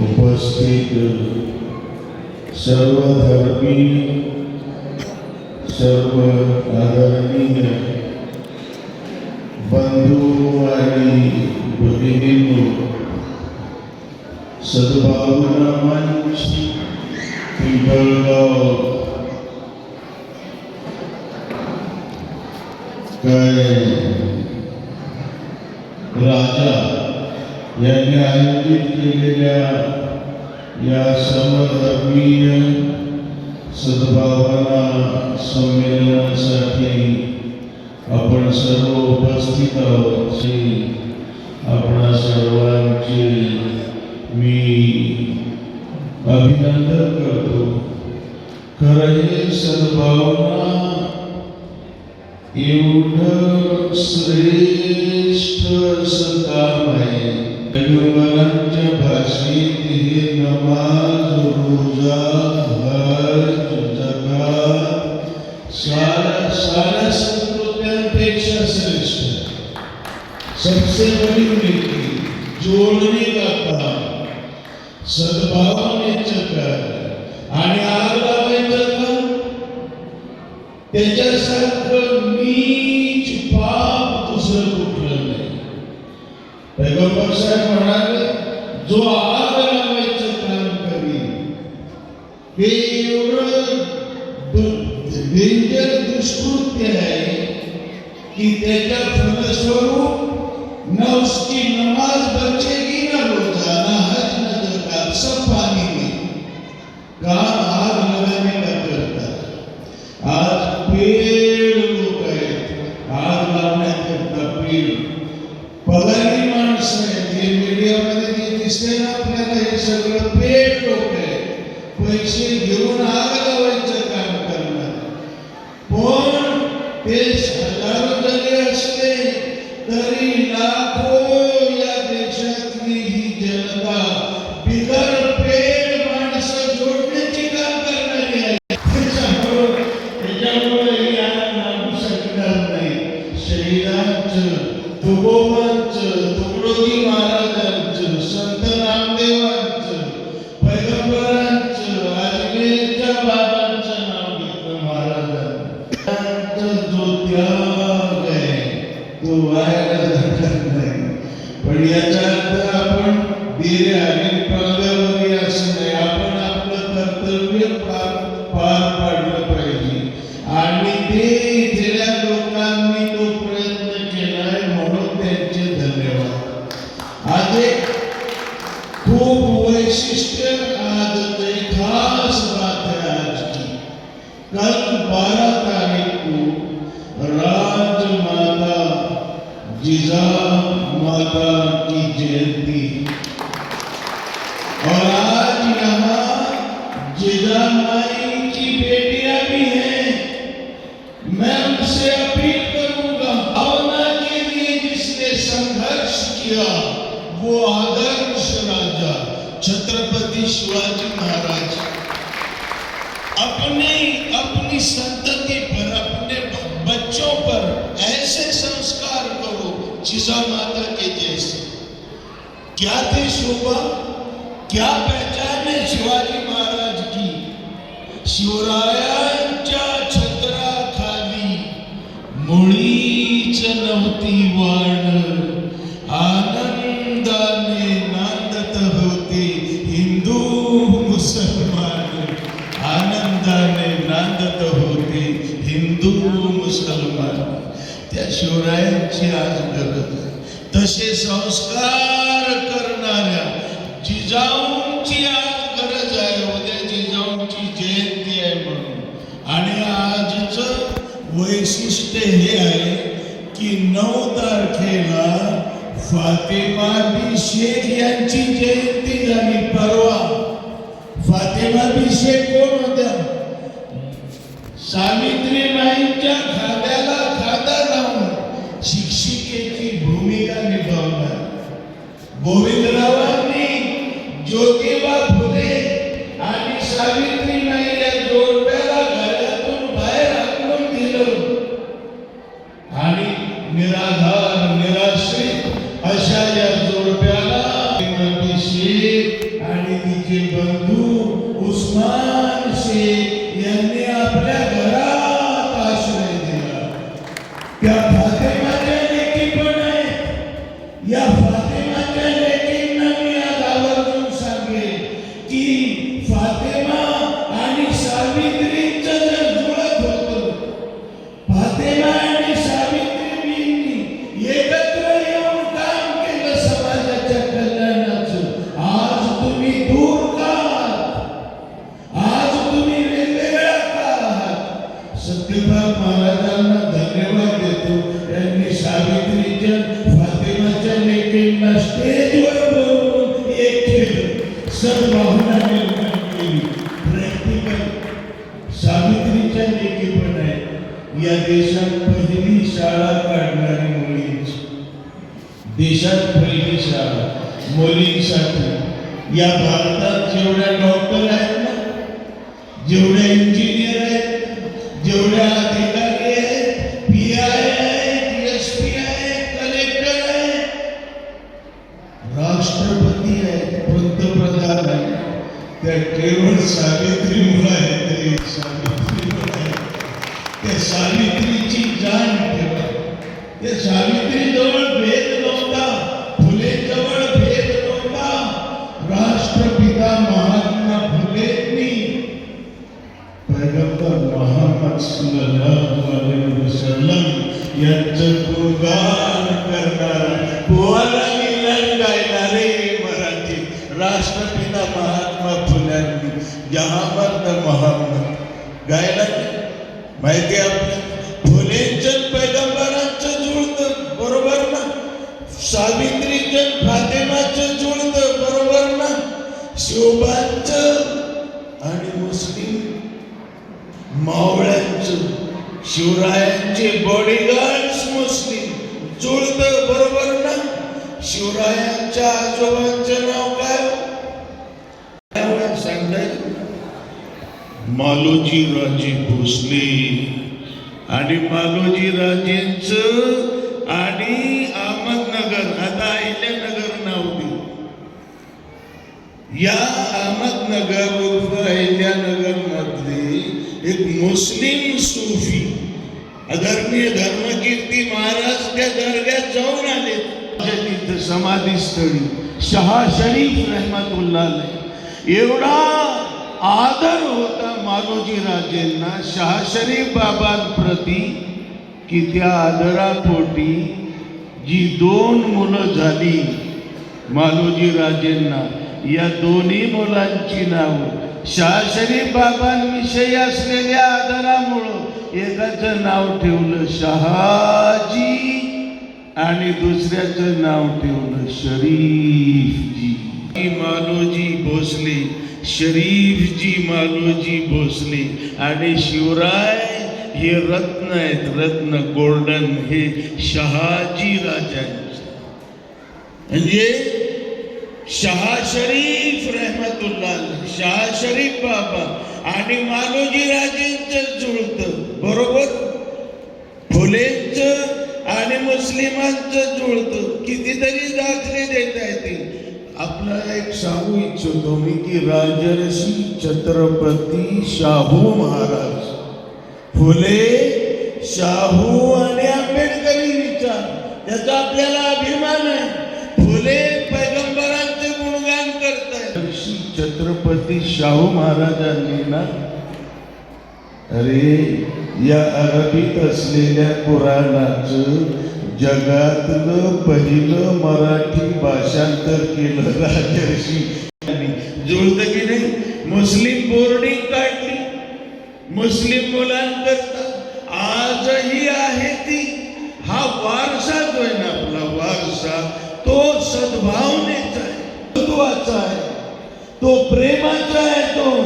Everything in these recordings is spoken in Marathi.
उपस्थित सर्व धर्मी सर्व आदरणीय बंधू आणि भगिनींनो, सद्भावना मंच पिंपळगाव काय राजा यांनी आयोजित केलेल्या या समधर्मीय सद्भावना संमेलनासाठी आपण सर्व उपस्थित आहोत. आपणा सर्वांचे मी अभिनंदन करतो. खरं हे सद्भावना एवढं श्रेष्ठ काम आहे. पैगंबरांच्या भाषेत हे नमाज, रोजा, हज, जकात सारा संस्कृत्यांपेक्षा श्रेष्ठ, सबसे बड़ी नीति जोड़ने का काम, सद्भावनेचं काम आणि आग लावायचं काम. त्याच्यासारखं नीच पाप दुसरं कुठलं नाही. पैगंबर साहेब म्हणाले, जो आग लावायचं काम करील ते एवढं डेंजर दुष्कृत्य आहे कि त्याच्या फलस्वरूप न उसकी नमाज बचेगी, न रोजा, न हज, न ज़कात, सब पानी में. काम आग लगाने का करता. आज पेड़ लोक आहेत आग लावण्याकरता. पेड़ पगारी माणसं आहेत. हे मीडियामध्ये जे दिसते ना आपल्याला, हे सगळं पेड लोक आहेत. पैसे घेऊन आग लावायचं काम करणार. पण ते हजारो जरी असले तरी लाखो या देशातली ही जनता बिगर पेड माणसं जोडण्याची काम करणारी आहे. त्याच्यामुळे या नाम शकणार नाही. शहीदांचं, तुकोबांचं, तुकडोजी महाराजांचं, संत नामदेवांचं, पैगंबरांचं, अजमेरच्या बाबांचं नाव घेतलं महाराजांचं. जो त्याग आहे तो वायाला जाणार नाही. पण याचा अर्थ आपण धीरे आणि पगडवरी असं नाही. आपण आपलं कर्तव्य पार पाडलं पाहिजे आणि ते इथल्या लोकांनी तो प्रयत्न केलाय, म्हणून त्यांचे धन्यवाद. आज एक खूप वैशिष्ट्य, आज एक खास बात है आज की. कल 12 तारीख को राजमाता जिजामाता की जयंती, और आज यहाँ जिजामाई की बेटियां भी हैं. मैं उनसे अपील करूंगा, भावना के लिए जिसने संघर्ष किया वो आदर्श राजा छत्रपति शिवाजी महाराज. अपनी संतति पर, अपने बच्चों पर ऐसे संस्कार करो जिजामाता के जैसे. क्या थे शोभा, क्या पहचान है शिवाजी महाराज की. शिवरायांच्या छत्राखाली मुळीच नव्हती वाण, आनंदाने नांदत होते हिंदू मुसलमान. आनंदाने नांदत होते हिंदू मुसलमान. त्या शिवरायांची आज गरज आहे. तसे संस्कार करणाऱ्या जिजाऊंची आज गरज आहे. उद्या जिजाऊंची जयंती आहे म्हणून. आणि आजचं वैशिष्ट्य हे आहे की 9 तारखेला फातिमा बी शेख यांची जयंती झाली. परवा फातिमा बी शेख कोण होत्या? सावित्रीबाईंच्या खांद्याला खांदा लावून शिक्षिकेची भूमिका निभावणार. गोविंदरावांनी ज्योतिबा फुले आणि सावित्रीबाई या जोडप्याला घरातून बाहेर हाकलून दिलं आणि निराधार, निराश्रित अशा या जोडप्याला सद्भावनाने केली. प्रॅक्टिकल सावित्रीच्या लेखी पण आहे. या देशात पहिली शाळा काढणारी मुलींची, देशात पहिली शाळा मुलींसाठी. या भारतात जेवढ्या डॉक्टर आहेत ना, जेवढ्या इंजिनियर आहेत, जेवढ्या अधिकारी आहेत, PI आहेत, SP आहेत, कलेक्टर आहेत, राष्ट्रपती आहेत, पंतप्रधान आहेत, त्या केवळ सावित्रीमुळे आहेत. सावित्रीमुळे आहेत. त्या सावित्रीची जाण ठेवा. त्या सावित्रीजवळ भेद नव्हता, फुलेजवळ भेद नव्हता. राष्ट्रपिता महात्मा फुलेंनी पैगंबर मोहम्मद सल्लल्लाहु अलैहि वसल्लम यांचं गुणगान करणारा, पोवाला मिलन गायणारे मराठी राष्ट्रपिता महात्मा फुल्यांनी जहाँ मर्द मोहम्मद गायला. माहिती आपल्या फुलेंचं पैगंबरांचं जुळतं, बरोबर ना? सावित्रीचं फातेमाचं जुळतं, बरोबर ना? शिवबांचं आणि मुस्लिम मावळ्यांचं, शिवरायांचे बॉडीगार्ड्स मुस्लिम जुळतं, बरोबर ना? शिवरायांच्या आजोबांचं नाव काय सांगता येईल? मालोजी राजे भोसले. आणि मालोजी राजेंचं आणि अहमदनगर, आता अहिल्यानगर नाव देऊ. या अहमदनगर उर्फ अहिल्यानगर मधले एक मुस्लिम सूफी आदरणीय धर्मकीर्ती महाराज त्या दर्ग्यात जाऊन आले. तिथं समाधीस्थळी शहा शरीफ रहमतुल्लाह अलैह एवढा आदर होता मालोजी राजेंना शहा शरीफ बाबांप्रती की त्या आदरापोटी जी 2 मुलं झाली मालोजी राजेंना, या दोन्ही मुलांची नाव शहा शरीफ बाबांविषयी असलेल्या आदरामुळं एकाचं नाव ठेवलं शहाजी आणि दुसऱ्याचं नाव ठेवलं शरीफजी. मालोजी भोसले, शरीफजी मालोजी भोसले. आणि शिवराय हे रत्न आहेत, रत्न गोल्डन, हे शहाजी राजांचे. म्हणजे शहा शरीफ रहमतुल्लाह, शहा शरीफ बाबा आणि मालोजी राजेंचं जुळतं, बरोबर? फुलेंचं आणि मुस्लिमांचं जुळतं. कितीतरी दाखले देता येतील. आपल्याला एक सांगू इच्छितो मी की राजर्षी छत्रपती शाहू महाराज, फुले, शाहू आणि आंबेडकरी विचार, त्याचा आपल्याला अभिमान आहे. फुले पैगंबरांचे गुणगान करतायत. ऋषी छत्रपती शाहू महाराजांनी ना, अरे या अरबीत असलेल्या कुराणाचं जगातलं पहिलं मराठी भाषांतर केलं राजर्षी. जुळतं की नाही? मुस्लिम बोर्डिंग काढली मुस्लिम मुलांकरता, आजही आहे ती. हा वारसा जो आहे ना, आपला वारसा, तो सद्भावनेचा आहे, तत्वाचा आहे, तो प्रेमाचा आहे, तो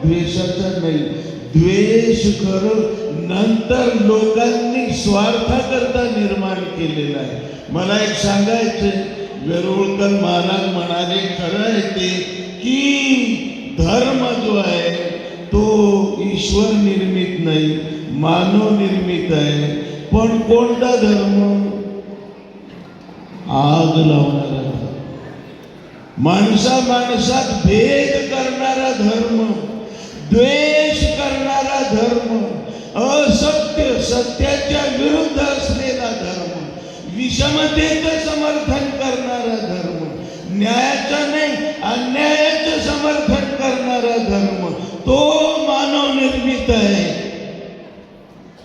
द्वेषाचा नाही. द्वेष खरं नंतर लोकांनी स्वार्थाकरता निर्माण केलेला आहे. मला एक सांगायचं, वेरुळकर महाराज म्हणाले, खरं आहे ते की धर्म जो आहे तो ईश्वर निर्मित नाही, मानव निर्मित आहे. पण कोणता धर्म? आग लावणारा धर्म, माणसा माणसात भेद करणारा धर्म, द्वेष करणारा धर्म, असत्य सत्याच्या विरुद्ध असलेला धर्म, विषमतेचं समर्थन करणारा धर्म, न्यायाचं नाही अन्यायाचं समर्थन करणारा धर्म, तो मानव निर्मित आहे.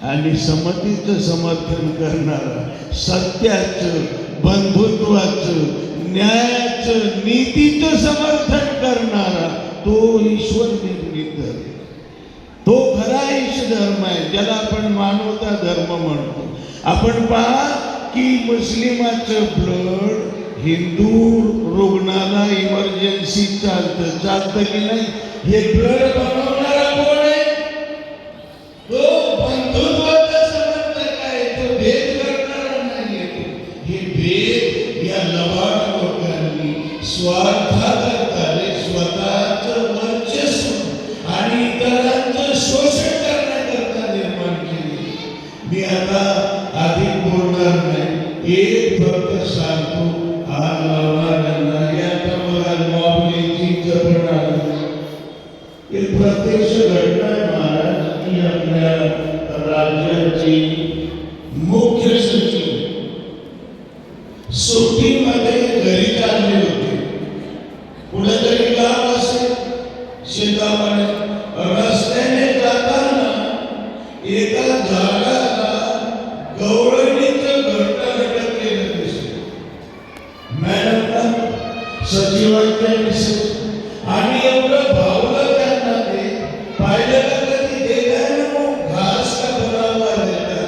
आणि समतेचं समर्थन करणारा, सत्याचं, बंधुत्वाचं, न्यायाचं, नीतीचं समर्थन करणारा, तो ईश्वर निर्मित धर्म, तो खरा ईश धर्म आहे, ज्याला आपण मानवता धर्म म्हणतो. आपण पहा की मुस्लिमाचं ब्लड हिंदू रुग्णाला इमर्जन्सी चालतं की नाही? हे ब्लड बनवणारा कोण आहे? तो बंधुत्वाचा समर्थक आहे, तो भेद करणारा नाही आहे. हे भेद या लबाड लोकांनी स्वार्थाकरता स्वतःचं वर्चस्व आणि इतरांचं शोषण करण्याकरता निर्माण केले. मी आता अधिक बोलणार नाही, एक फक्त सांगतो आज लावणाऱ्यांना या पण आलं. हे प्रत्यक्ष घटना आहे महाराज की आपल्या राज्याची मुख्य सचिव सुट्टीमध्ये घरी चालले होते. कुठेतरी गाव असेल शेतामध्ये, रस्त्याने जाताना एका झाडाला गवळणीचं घरटं लटकलेलं दिसलं. मॅडमला सचिवांच्या मिसेस आणि एवढं भावलं त्यांना ते पाहिलं का कधी देखा ना वो घास का बना हुआ रहता है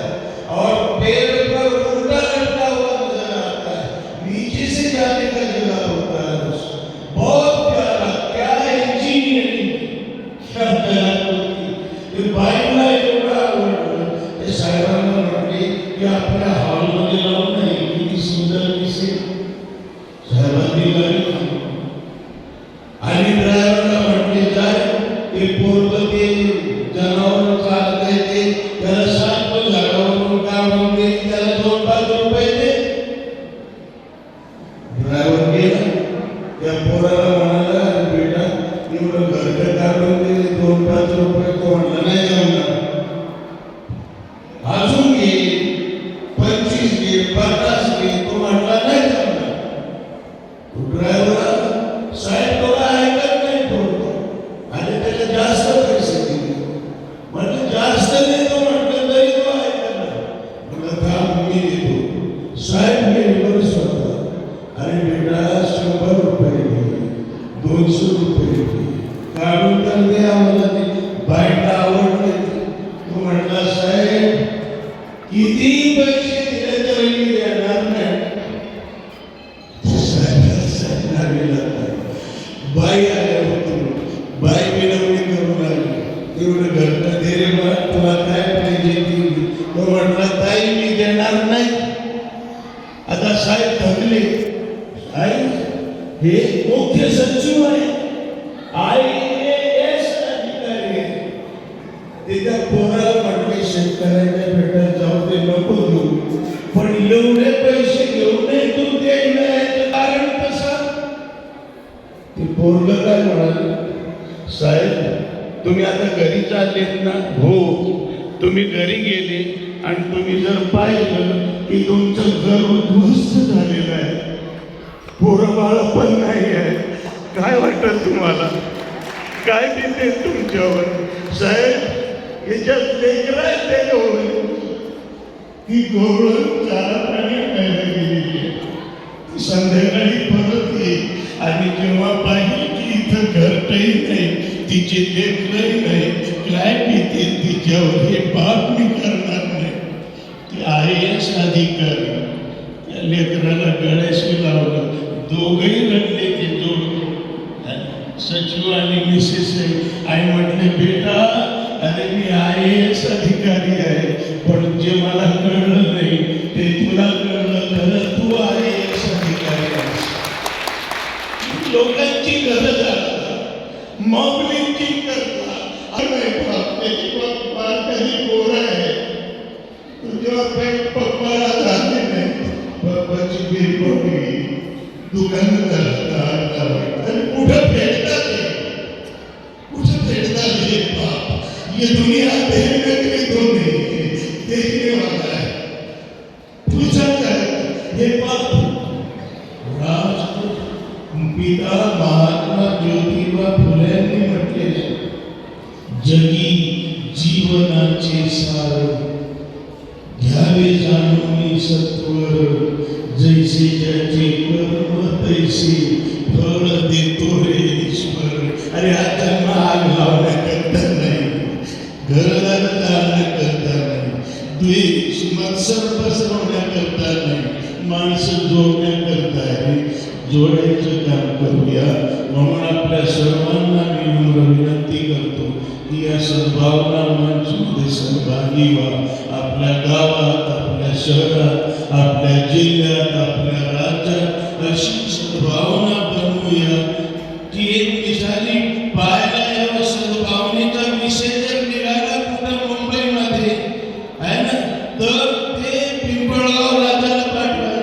और पेड़ पर उल्टा लटका हुआ नजर आता है, नीचे से जाने का जगह होता है उसको. बहुत प्यारा, क्या इंजीनियरिंग, क्या कलाकृती. ते बाईला एवढं आवडलं. ते साहेबांना म्हटले की आपल्या हॉलमध्ये लावून नाही, किती सुंदर दिसेल. साहेबांनी गाडी आणि ड्रायव्हरला म्हटले जाय ते पोरग ते जनावर चालत आहे ते त्याला सांगतो झाडावरून काढून दे, त्याला 2-5 रुपये दे. ड्रायव्हर गेला, त्या पोराला म्हणाला बेटा एवढं घरटं काढून दे, 2-5 रुपये. तो म्हणला नाही जमणार, अजून घे, 25 घे, 50 घे. तो म्हणला नाही जमणार. ड्रायव्हर साहेब थोडा ऐकत नाही थोडं आणि त्याला जास्त पैसे दिले. म्हणजे जास्त देतो म्हटलं तरी तो ऐकत नाही. म्हटलं काम मी देतो. साहेब गेले स्वतः, अरे बेटा 100 रुपये घे, 200 रुपये घे, काढून तर दे आम्हाला. ते बाईला आवडले. तो म्हटला साहेब किती पैसे दिले तरी मी देणार नाही. बाई आल्या होती, बाई विनवणी करून आली, तेवढं घरटं दे रे बा, तुला काय पाहिजे ती. तो म्हटला ताई मी देणार नाही. आता साहेब थकले. हे मुख्य सचिव आहे, IAS अधिकारी आहे. ते त्या पोराला म्हटले शेतकऱ्याच्या भेटात जाऊ दे, नको देऊ, पण एवढे पैसे घेऊन तू द्यायला याचं कारण कसं? ते पोरगं काय म्हणाले, साहेब तुम्ही आता घरी चाललेत ना? हो. तुम्ही घरी गेले आणि तुम्ही जर पाहिलं की तुमचं घर उद्ध्वस्त झालेलं आहे, पोरं बाळ पण नाही आहे, काय वाटत तुम्हाला? काय देते तुमच्यावर? साहेब याच्यात लेकरं आहे ते गवळण, ती गवळण चारा पाणी खायला गेलेली आहे. ती संध्याकाळी परत येईल आणि जेव्हा पाहिजे की इथं घरटही नाही, तिचे लेकरही नाही, काय पिते तिच्यावर, हे बाप मी करणार नाही. ते IAS अधिकारी त्या लेकराला गळ्याशी लावलं. दोघंही रडले ते दोघं, सचिव आणि मिसेस. आई म्हटले बेटा अरे मी IAS अधिकारी आहे, पण जे मला कळलं नाही ते तुला कळलं, खरं तू IAS अधिकारी आहेस. लोकांची गरज आहे, मॉबलिंग करता त्याची पप्पा कधी पोर आहे, तुझ्या पप्पाला जाते नाही, पप्पाची बिरबोटी दुकानदार आणि कुठं भेटतात हे बाप. ये दुनिया देखने के लिए तो नहीं, देखने वाला है. पूछा जाए हे बाप पिता महात्मा ज्योतिबा फुलेंनी म्हटलेले, जगी जीवनाचे सार घ्यावे जाणून सत्वर, जैसे ज्याचे कर्म तैसे फळ देतो रे ईश्वर. अरे आज जन्म आग लावण्याकरता नाही, घरदार जाण्याकरता नाही, द्वेष मत्सर पसरवण्याकरता नाही, माणसं जोडण्याकरता आहे. जोडायचं काम करूया. म्हणून आपल्या सर्वांना मी नम्र विनंती करतो की या सद्भावना मंचमध्ये सहभागी व्हा. आपल्या गावात, आपल्या शहरात, आपल्या जिल्ह्यात, आपल्या राज्यात अशी सद्भावना बनवूया की एक दिशाने पाहायला यावं. सद्भावनेचा विषय जर निघाला कुठं मुंबईमध्ये आहे ना, तर ते पिंपळगाव राजाला पाठवायला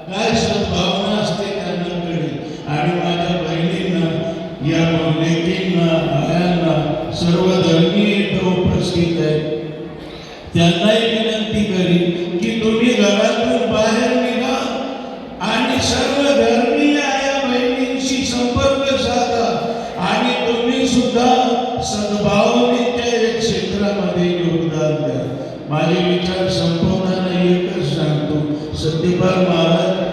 काय सद्भावना असते त्यांना कळेल. आणि माझ्या बहिणींना, या लेकींना, आयांना, सर्व धर्मीय इथं उपस्थित आहेत, त्यांनाही विनंती करीन की तुम्ही घरातून बाहेर निघा आणि सर्व धर्मीय आया बहिणींशी संपर्क साधा आणि तुम्ही सुद्धा सद्भावनेच्या एक क्षेत्रामध्ये योगदान द्या. माझे विचार संपवताना एकच सांगतो, सत्यपाल महाराज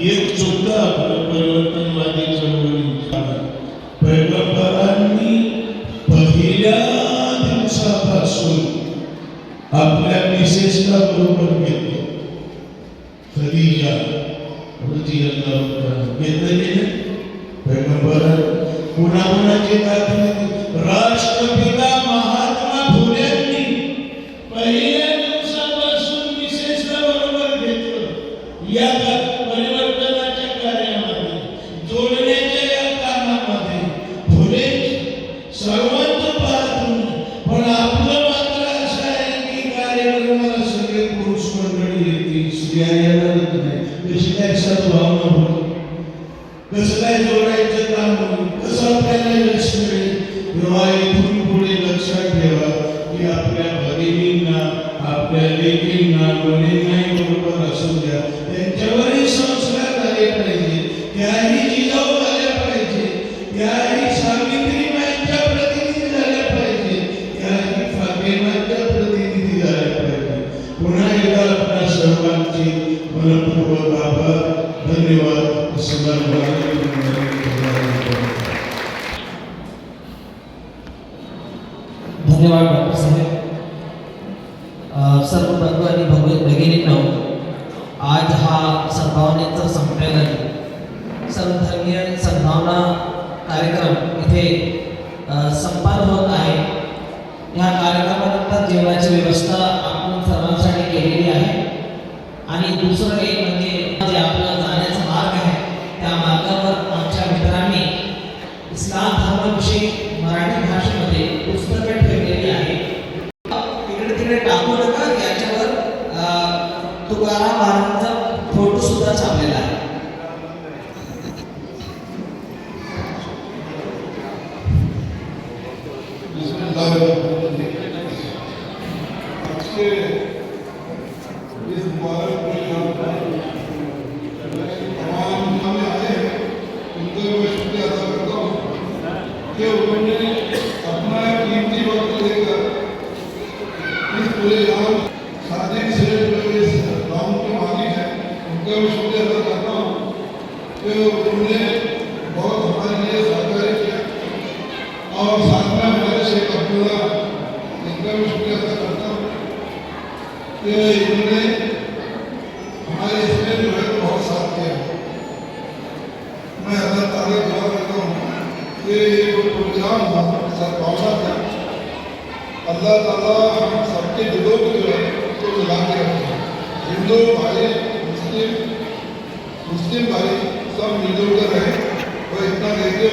एक चुका आपलं परिवर्तनवादी चळवळीचा पैगंबरांनी पहिल्या दिवसापासून आपल्या मिसेसला बरोबर घेतलं. खदीजा रझियल्लाहु अन्हा घेतलं पैगंबर. कुणाकुणाची दाखले राष्ट्रपिता महात्मा फुलेंनी पहिल्या दिवसापासून मिसेसला बरोबर घेतलं. या परिवर्तनाच्या कार्यामध्ये, जोडण्याच्या या कामामध्ये फुले सर्वांचं पाहतून. पण आपलं मात्र असं आहे की कार्यक्रमाला सगळे पुरुष मंडळी येतील, स्त्रिया येणारच नाही. कशी काय सद्भावना होईल, कसं काय जोडायचं काम होईल, कसं आपल्याला यश मिळेल. तेव्हा इथून पुढे लक्षात ठेवा की आपल्या भगिनींना, आपल्या लेकींना, मुलींनाही बरोबर असू द्या. त्यांच्यावरही संस्कार झाले पाहिजे, त्याही जिजाऊ झाल्या पाहिजे, त्याही सावित्रीबाईंच्या प्रतिनिधी झाल्या पाहिजे, त्याही फातेमाच्या प्रतिनिधी झाल्या पाहिजे. पुन्हा एकदा आपल्या सर्वांचे मनपूर्वक आभार, धन्यवाद. धन्यवाद डॉक्टर साहेब. सर्व बंधू आणि भगिनींनो, आज हा सद्भावनेचं संमेलन, सर्वधर्मीय सद्भावना कार्यक्रम इथे संपन्न होत आहे. या कार्यक्रमानंतर जेवणाची व्यवस्था आपण सर्वांसाठी केलेली आहे. आणि दुसरं एक म्हणजे जे आपलं जाण्याचा मार्ग आहे, त्या मार्गावर आमच्या मित्रांनी इस्लाम धर्माविषयी मराठी भाषेमध्ये पुस्तकं ठेवलेली आहे. इकडे तिकडे टाकू नका. याच्यावर तुकाराम महाराजांचा फोटो सुद्धा छापलेला आहे. अपना कीमती वक्त लेकर इस पूरे गाँव सादिक शेख जो इस गाँव के मालिक हैं, उनका मैं शुक्रिया अदा करता हूँ कि उन्होंने बहुत हमारे लिए सहकार्य किया. और साथ में हमारे शेख अब्दुल्ला, इनका भी शुक्रिया अदा करता हूँ कि इन्होंने हमारे इसमें जो है बहुत साथ किया. मैं अल्लाह ताला दुआ करता हूँ कि ये जो प्रोग्राम हुआ सद्भावना का, अल्लाह ताला हम सबके दिलों को जो है तो मिला के रखे. हिंदू भाई, मुस्लिम भाई सब मिलजुल कर रहे. और इतना देखिए